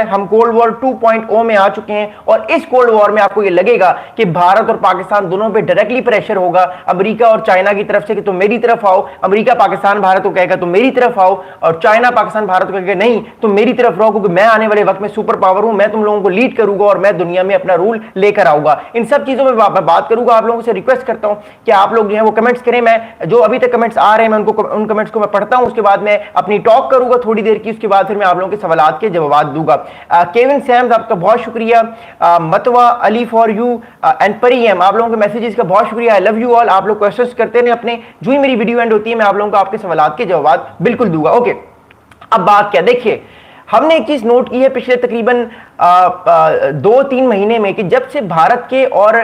हम cold war 2.0 में आ चुके हैं और इस कोल्ड वॉर में आपको ये लगेगा कि भारत और पाकिस्तान दोनों पे डायरेक्टली प्रेशर होगा अमेरिका और चाइना की तरफ से कि तुम मेरी तरफ आओ। अमेरिका पाकिस्तान भारत को कहेगा तुम मेरी तरफ आओ और चाइना पाकिस्तान भारत को कहेगा नहीं तुम मेरी तरफ रहो, क्योंकि मैं आने वाले वक्त में सुपर पावर हूं, मैं तुम लोगों को लीड करूंगा और मैं दुनिया में अपना रूल लेकर आऊंगा। इन सब चीजों में बात करूंगा। आप लोगों से रिक्वेस्ट करता हूं कि आप लोग जो है वो कमेंट्स करें। मैं जो अभी तक कमेंट्स आ रहे हैं मैं उन कमेंट्स को मैं पढ़ता हूं, उसके बाद मैं अपनी टॉक करूंगा थोड़ी देर की, उसके बाद फिर मैं आप लोगों के सवालात के जवाब दूंगा। केविन सैम्स आपका बहुत शुक्रिया, मतवा अली फॉर यू एंड परी एम, आप लोगों के मैसेजेस का बहुत शुक्रिया। I love you all. आप लोग क्वेश्चंस करते हैं अपने, जो ही मेरी वीडियो एंड होती है मैं आप लोगों को आपके सवालात के जवाब बिल्कुल दूंगा। ओके, अब बात क्या, देखिए हमने एक चीज नोट की है पिछले तकरीबन 2-3 महीने में कि जब से भारत के और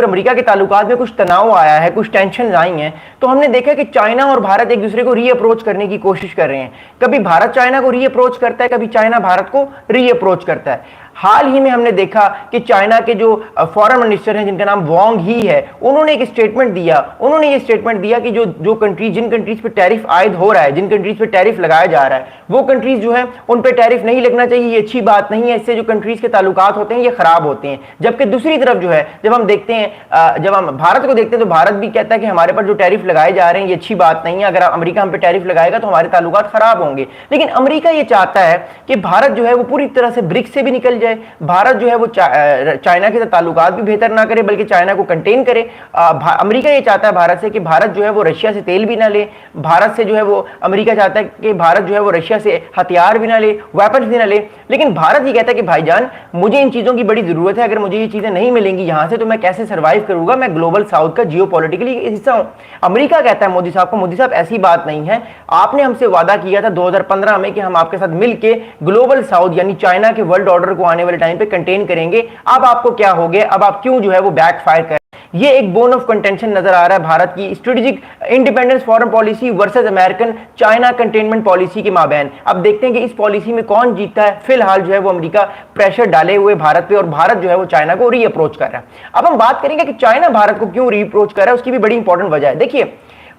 अमेरिका के ताल्लुकात में कुछ तनाव आया है, कुछ टेंशन आई हैं, तो हमने देखा कि चाइना और भारत एक दूसरे को रीअप्रोच करने की कोशिश कर रहे हैं। कभी भारत चाइना को रीअप्रोच करता है, कभी चाइना भारत को रीअप्रोच करता है। हाल ही में हमने देखा कि चाइना के जो फॉरेन मिनिस्टर हैं जिनका नाम वांग ही है, उन्होंने एक स्टेटमेंट दिया। उन्होंने ये स्टेटमेंट दिया कि जिन कंट्रीज पे टैरिफ आयद हो रहा है, जिन कंट्रीज पे टैरिफ लगाया जा रहा है, वो कंट्रीज जो है उन पे टैरिफ नहीं लगना चाहिए, ये अच्छी बात नहीं है, इससे जो कंट्रीज के ताल्लुकात होते हैं ये खराब होते हैं। जबकि दूसरी तरफ जो है जब हम देखते हैं, जब हम भारत को देखते हैं तो भारत भी कहता है कि हमारे पर जो टैरिफ लगाए जा रहे हैं ये अच्छी बात नहीं है, अगर अमेरिका हम पे टैरिफ लगाएगा तो हमारे ताल्लुकात खराब होंगे। लेकिन अमेरिका ये चाहता है कि भारत जो है वो पूरी तरह से ब्रिक्स से भी निकल जाए, भारत जो है वो चाइना के साथ ताल्लुकात भी बेहतर ना करे बल्कि चाइना को कंटेन करे। अमेरिका ये चाहता है भारत से कि भारत जो है वो रशिया से तेल भी ना ले, भारत से जो है वो अमेरिका चाहता है कि भारत जो है वो रशिया से हथियार भी ना ले, वेपन्स भी ना ले। लेकिन भारत ये कहता है कि भाईजान मुझे इन चीजों की बड़ी जरूरत है, अगर मुझे ये चीजें नहीं मिलेंगी यहां से तो मैं कैसे सर्वाइव करूंगा, मैं ग्लोबल साउथ का जियोपॉलिटिकली हिस्सा हूं। अमेरिका कहता है मोदी साहब को, मोदी साहब ऐसी बात नहीं है, आपने हमसे वादा किया था 2015 में कि हम आपके साथ मिलकर ग्लोबल साउथ यानी चाइना के वर्ल्ड ऑर्डर को आने वाले टाइम पे कंटेन करेंगे। अब आपको क्या हो गया, अब आप क्यों जो है वो बैकफायर कर। ये एक बोन ऑफ कंटेंशन नजर आ रहा है भारत की strategic independence foreign policy versus American China containment policy के माबैन। अब देखते हैं कि इस पॉलिसी में कौन जीतता है। फिलहाल जो है वो अमेरिका प्रेशर डाले हुए भारत पे और भारत जो है वो चाइना को रीअप्रोच कर रहा है। अब हम बात करेंगे कि चाइना भारत को क्यों रीअप्रोच कर रहा है, उसकी भी बड़ी इंपॉर्टेंट वजह है। देखिए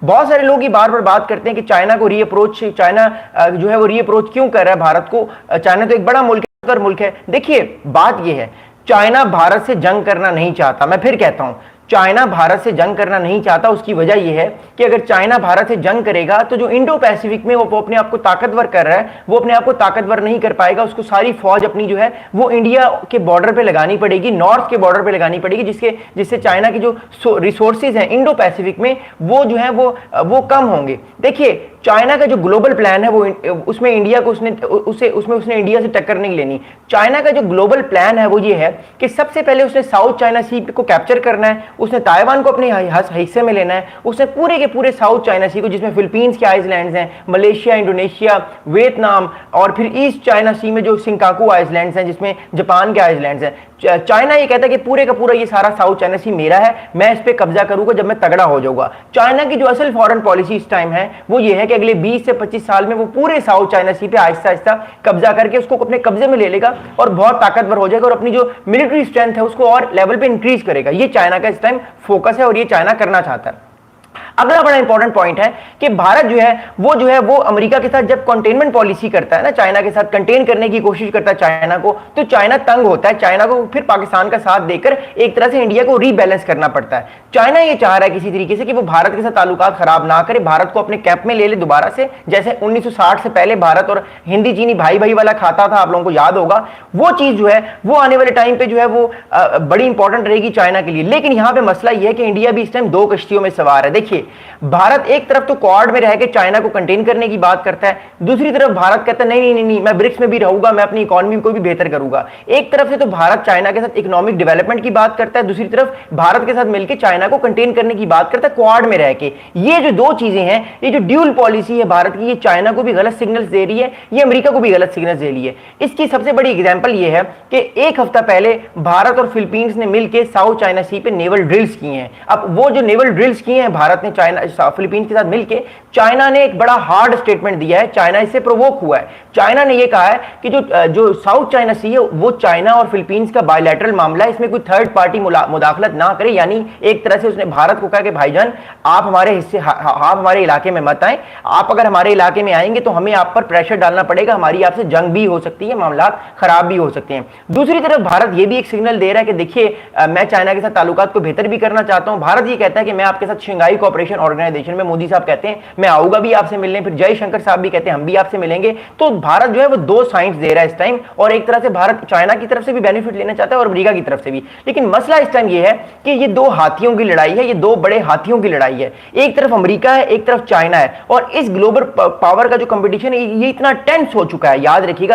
बहुत सारे लोग ये बार बार बात करते हैं कि चाइना को रीअप्रोच, चाइना जो है वो रीअप्रोच क्यों कर रहा है भारत को, चाइना तो एक बड़ा मुल्क है। देखिए बात यह है, चाइना भारत से जंग करना नहीं चाहता। मैं फिर कहता हूं चाइना भारत से जंग करना नहीं चाहता। उसकी वजह यह है कि अगर चाइना भारत से जंग करेगा तो जो इंडो पैसिफिक में वो अपने आप को ताकतवर कर रहा है वो अपने आप को ताकतवर नहीं कर पाएगा। उसको सारी फौज अपनी जो है वो इंडिया के बॉर्डर पे लगानी पड़ेगी, नॉर्थ के बॉर्डर पे लगानी पड़ेगी, जिससे चाइना की जो रिसोर्सेज हैं इंडो पैसिफिक में वो जो है वो कम होंगे। देखिए चाइना का जो ग्लोबल प्लान है वो उसमें इंडिया को उसने इंडिया से टक्कर नहीं लेनी। चाइना का जो ग्लोबल प्लान है वो ये है कि सबसे पहले उसने साउथ चाइना सी को कैप्चर करना है, उसने ताइवान को अपने हिस्से में लेना है, उसने पूरे के पूरे साउथ चाइना सी को जिसमें फिलीपींस के आइलैंड्स हैं, मलेशिया, इंडोनेशिया, वियतनाम और फिर ईस्ट चाइना सी में जो सिंकाकू आइलैंड्स हैं जिसमें जापान के आइलैंड्स हैं। चाइना ये कहता है कि पूरे का पूरा ये सारा साउथ चाइना सी मेरा है, मैं इस पे कब्जा करूंगा जब मैं तगड़ा हो जाऊंगा। चाइना की जो असल फॉरेन पॉलिसी इस टाइम है वो ये है कि अगले 20 से 25 साल में वो पूरे साउथ चाइना सी पे आहिस्ता आहिस्ता कब्जा करके उसको अपने कब्जे में ले लेगा और बहुत ताकतवर हो जाएगा और अपनी जो मिलिट्री स्ट्रेंथ है उसको और लेवल पे इंक्रीज करेगा। ये चाइना का इस टाइम फोकस है और ये चाइना करना चाहता है। अगला बड़ा इंपॉर्टेंट पॉइंट है कि भारत जो है वो अमेरिका के साथ जब कंटेनमेंट पॉलिसी करता है ना, चाइना के साथ कंटेन करने की कोशिश करता है चाइना को, तो चाइना तंग होता है। चाइना को फिर पाकिस्तान का साथ देकर एक तरह से इंडिया को रीबैलेंस करना पड़ता है। चाइना ये चाह रहा है किसी तरीके से कि वो भारत के साथ ताल्लुकात खराब ना करे, भारत को अपने कैप में ले ले दोबारा से, जैसे 1960 से पहले भारत और हिंदी चीनी भाई भाई वाला खाता था, आप लोगों को याद होगा। वो चीज जो है वो आने वाले टाइम पे जो है वो बड़ी इंपॉर्टेंट रहेगी चाइना के लिए। लेकिन यहां पे मसला यह है कि इंडिया भी इस टाइम दो कश्तियों में सवार है। देखिए भारत एक तरफ तो क्वाड में रह के चाइना को कंटेन करने की बात करता है, दूसरी तरफ भारत कहता है नहीं मैं ब्रिक्स में भी रहूंगा, मैं अपनी इकोनॉमी को भी बेहतर करूंगा। एक तरफ से तो भारत चाइना के साथ इकोनॉमिक डेवलपमेंट की बात करता है, दूसरी तरफ भारत के साथ मिलकर चाइना को कंटेन करने की बात करता है क्वाड में रह के। ये जो दो चीजें हैं, ये जो ड्यूल पॉलिसी है भारत की, ये चाइना को भी गलत सिग्नल्स दे रही है, ये अमेरिका को भी गलत सिग्नल्स दे रही है। इसकी सबसे बड़ी एग्जांपल ये है कि एक हफ्ता पहले भारत और फिलीपींस ने मिलकर साउथ चाइना सी पे नेवल ड्रिल्स किए हैं। अब वो जो नेवल ड्रिल्स किए हैं भारत ने चाइना फिलीपींस के साथ मिलकर चाइना ने एक बड़ा हार्ड स्टेटमेंट दिया है। चाइना इससे प्रोवोक हुआ है। चाइना ने यह कहा है कि जो साउथ चाइना सी है वो चाइना और फिलीपींस का बायलैटरल मामला है, इसमें कोई थर्ड पार्टी मुदाखलत ना करे। यानी एक तरह से उसने भारत को कहा कि भाईजान आप हमारे हिस्से आप हमारे इलाके में मत आए, आप अगर हमारे इलाके में आएंगे तो हमें आप पर प्रेशर डालना पड़ेगा, हमारी आपसे जंग भी हो सकती है, मामला खराब भी हो सकते हैं। दूसरी तरफ भारत यह भी एक सिग्नल दे रहा है कि देखिए मैं चाइना के साथ ताल्लुकात को बेहतर भी करना चाहता हूं। भारत ये कहता है कि मैं आपके साथ शंघाई कोऑपरेशन ऑर्गेनाइजेशन में, मोदी साहब कहते हैं मैं आऊंगा भी आपसे मिलने, फिर जयशंकर साहब भी कहते हैं हम भी आपसे मिलेंगे। तो भारत जो है वो दो साइंस दे रहा है इस टाइम, और एक तरह से भारत चाइना की तरफ से भी बेनिफिट लेना चाहता है और अमेरिका की तरफ से भी। लेकिन मसला इस टाइम ये है कि ये दो हाथियों की लड़ाई है, ये दो बड़े हाथियों की लड़ाई है। एक तरफ अमेरिका है, एक तरफ चाइना है, और इस ग्लोबल पावर का जो कंपटीशन है ये इतना टेंस हो चुका है। याद रखिएगा